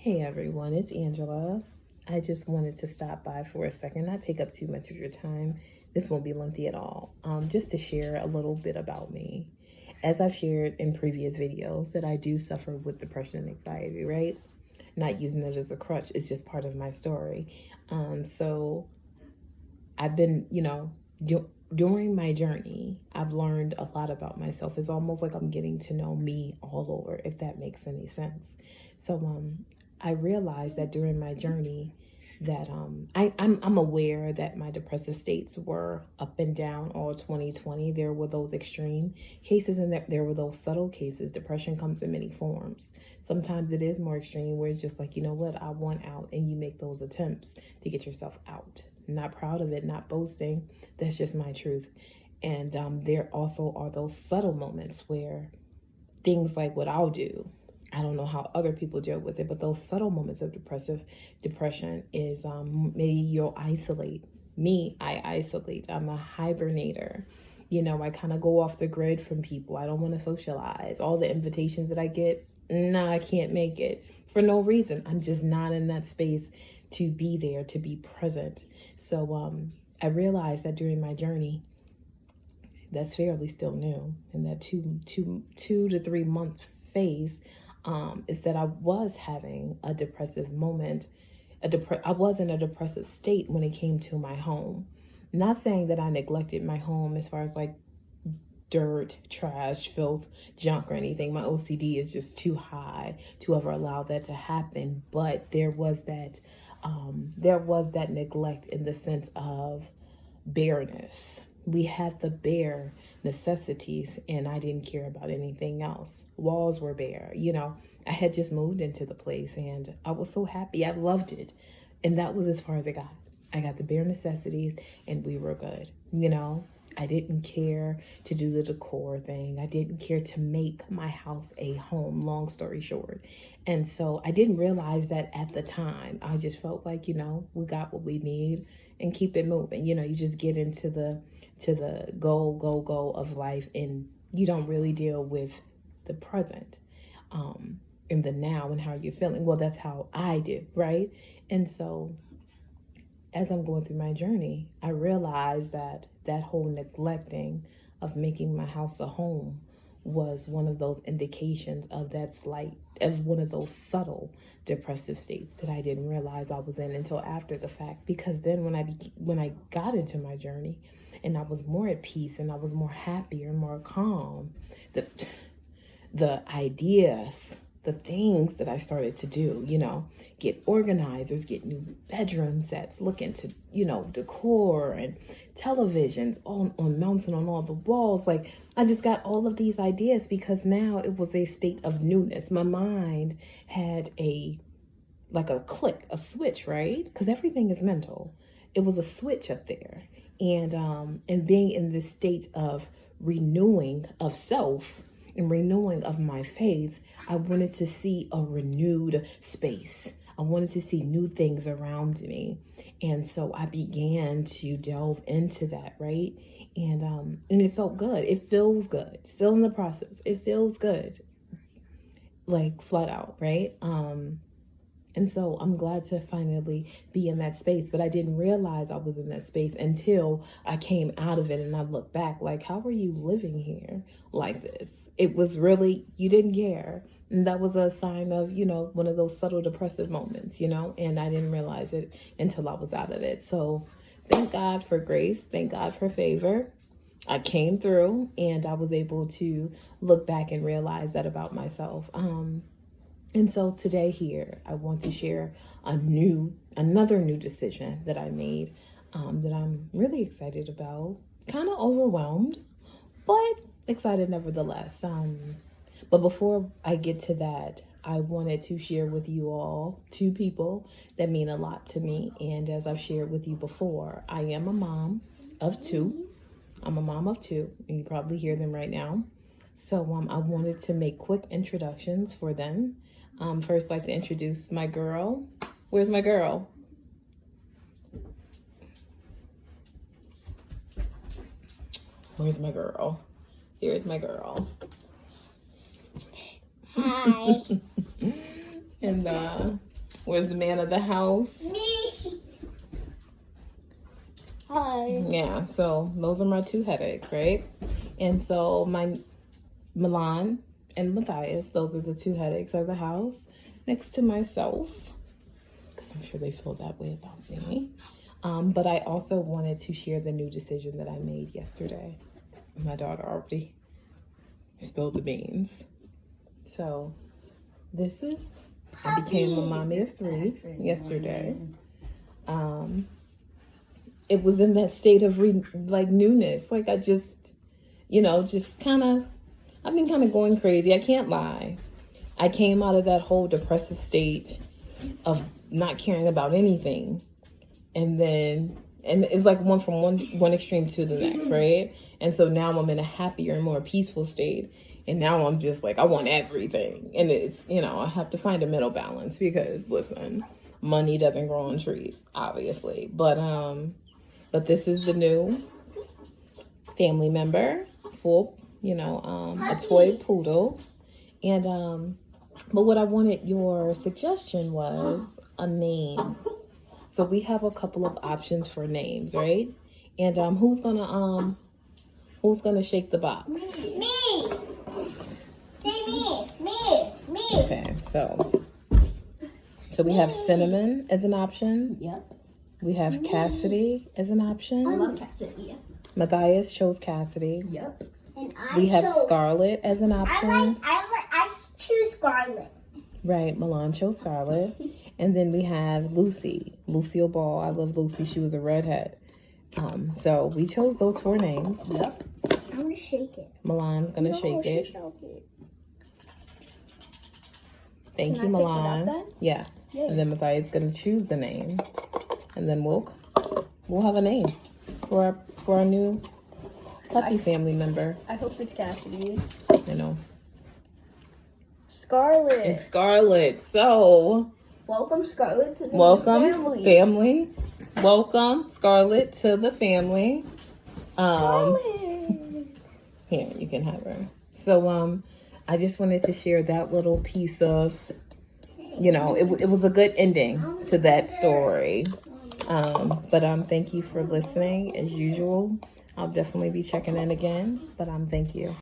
Hey everyone, it's Angela. I just wanted to stop by for a second, not take up too much of your time. This won't be lengthy at all. Just to share a little bit about me. As I've shared in previous videos, that I do suffer with depression and anxiety, right? Not using it as a crutch, it's just part of my story. So I've been, during my journey, I've learned a lot about myself. It's almost like I'm getting to know me all over, if that makes any sense. So I realized that during my journey that I'm aware that my depressive states were up and down all 2020. There were those extreme cases and there were those subtle cases. Depression comes in many forms. Sometimes it is more extreme where it's just like, you know what, I want out, and you make those attempts to get yourself out. Not proud of it, not boasting. That's just my truth. And there also are those subtle moments where things like what I'll do, I don't know how other people deal with it, but those subtle moments of depression is maybe you'll isolate. Me, I isolate. I'm a hibernator. I kind of go off the grid from people. I don't want to socialize. All the invitations that I get, nah, I can't make it for no reason. I'm just not in that space to be there, to be present. So I realized that during my journey, that's fairly still new, in that two to 3 month phase, is that I was having a depressive moment. I was in a depressive state when it came to my home. Not saying that I neglected my home as far as like dirt, trash, filth, junk, or anything. My OCD is just too high to ever allow that to happen. But there was that neglect in the sense of bareness. We had the bare necessities, and I didn't care about anything else. Walls were bare. I had just moved into the place, and I was so happy. I loved it. And that was as far as I got. I got the bare necessities, and we were good. I didn't care to do the decor thing. I didn't care to make my house a home, long story short. And so I didn't realize that at the time. I just felt like, we got what we need and keep it moving. You just get into the go of life, and you don't really deal with the present, in the now and how you're feeling. Well, that's how I do, right? And so as I'm going through my journey, I realized that whole neglecting of making my house a home was one of those indications of one of those subtle depressive states that I didn't realize I was in until after the fact. Because then when I got into my journey and I was more at peace and I was more happier, more calm, the ideas, the things that I started to do, get organizers, get new bedroom sets, look into, decor and televisions on mounting on all the walls. Like, I just got all of these ideas because now it was a state of newness. My mind had a click, a switch, right? Because everything is mental. It was a switch up there. And being in this state of renewing of self and renewing of my faith, I wanted to see a renewed space. I wanted to see new things around me. And so I began to delve into that, right? And it felt good. It feels good. Still in the process. It feels good. Like flat out, right? And so I'm glad to finally be in that space, but I didn't realize I was in that space until I came out of it and I look back like, how are you living here like this? It was really, you didn't care. And that was a sign of, one of those subtle depressive moments, and I didn't realize it until I was out of it. So thank God for grace. Thank God for favor. I came through and I was able to look back and realize that about myself. And so today here, I want to share another new decision that I made, that I'm really excited about, kind of overwhelmed, but excited nevertheless. But before I get to that, I wanted to share with you all two people that mean a lot to me. And as I've shared with you before, I am a mom of two. I'm a mom of two, and you probably hear them right now. So I wanted to make quick introductions for them. First, I'd like to introduce my girl. Where's my girl? Where's my girl? Here's my girl. Hi. And Where's the man of the house? Me. Hi. Yeah, so those are my 2 headaches, right? And so my Milan and Matthias, those are the 2 headaches of the house next to myself, because I'm sure they feel that way about me. But I also wanted to share the new decision that I made yesterday. My daughter already spilled the beans. So this is, I became a mommy of 3 yesterday. It was in that state of newness. Like I just, just kind of, I've been kind of going crazy. I can't lie. I came out of that whole depressive state of not caring about anything. And it's like from one extreme to the next, right? And so now I'm in a happier and more peaceful state. And now I'm just like, I want everything. And it's, I have to find a middle balance because, listen, money doesn't grow on trees, obviously. But this is the new family member, full, a toy poodle. And, but what I wanted your suggestion was a name. So we have a couple of options for names, right? And who's gonna shake the box? Me. Say me. Okay, so we have Cinnamon as an option. Yep. We have Cassidy as an option. I love Cassidy. Yep. Matthias chose Cassidy. Yep. And we have Scarlet as an option. I choose Scarlet. Right, Milan chose Scarlet. And then we have Lucille Ball. I love Lucy. She was a redhead. So we chose those 4 names. Yep. I'm gonna shake it. Milan's gonna shake it. Thank you, Milan. Yeah. Yay. And then Matthias is gonna choose the name, and then we'll have a name for our new puppy family member. I hope it's Cassidy. I know. Scarlet. It's Scarlet. So welcome, Scarlet, to the family. Welcome, Scarlet, to the family. Here, you can have her. So, I just wanted to share that little piece of, it was a good ending to that story. But thank you for listening as usual. I'll definitely be checking in again, but thank you.